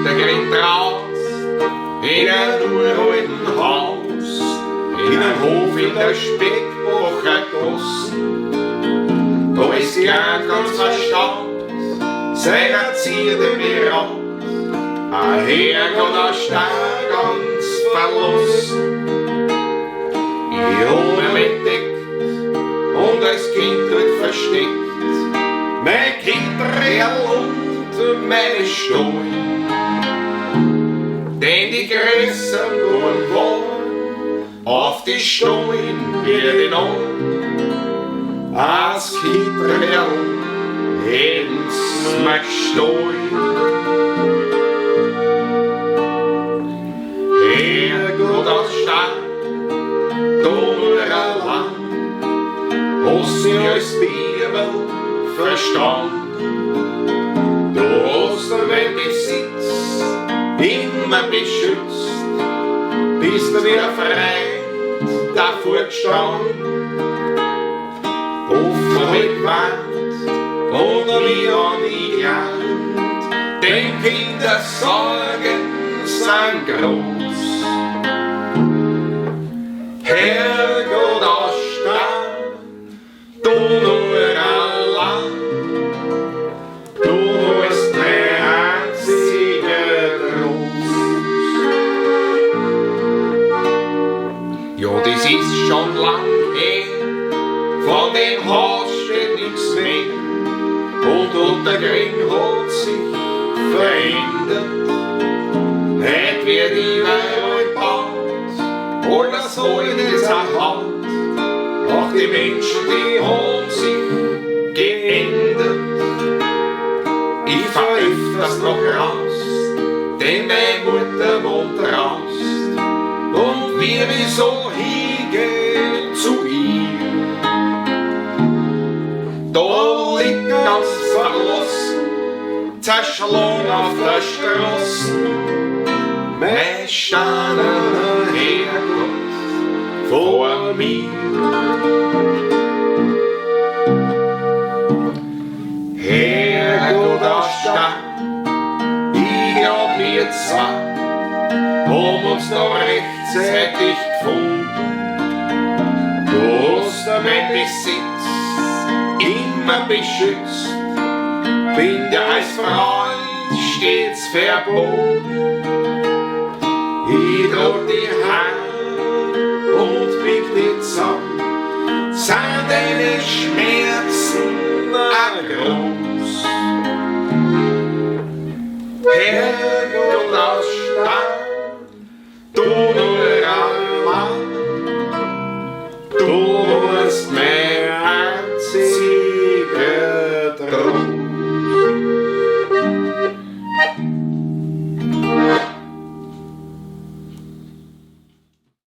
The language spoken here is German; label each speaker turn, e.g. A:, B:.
A: der Grind raus, in ein uralten Haus, in ein Hof in der Speckbacher Gossen. Da ist die Jagd ganz verstaubt, seiner Zierde mir raus, ein Herrgott aus Stein ganz verlassen. Ich hab mich entdeckt und als Kind dort versteckt, mein Kindreal und meine Stollen. Denn die Größen waren wohl auf die Stollen werden an. Als Kindreal hätten's mir gestohlen. Herrgott aus Stein, da nur allein, hast du als Bibel verstanden. Du hast mein Besitz immer beschützt, bist du wieder frei davor gestanden. Offen mit Wand und wie an die Hand, denn Kindersorgen sind groß. Herrgott aus Stein, du nur allein, du bist mein einziger Trost. Ja, das ist schon lang her, von dem Haus steht nichts mehr, und der Grind hat sich verändert. Heute wird überall gebaut, alles Holz erhaut, auch die Menschen, die haben sich geändert. Ich fahr öfters noch raus, denn meine Mutter wohnt raus, und wir so hingehen zu ihr. Da liegt ganz verlassen, zerschlagen auf der Straße, mein steinerner Herrgott vor mir. Herrgott aus Stein, ich glaub wir zwei haben uns noch rechtzeitig gefunden. Du hast mein Besitz immer beschützt, bin dir als Freund stets verbunden. Ich drück die Hand und bieg dir zusammen, sind deine Schmerzen auch groß.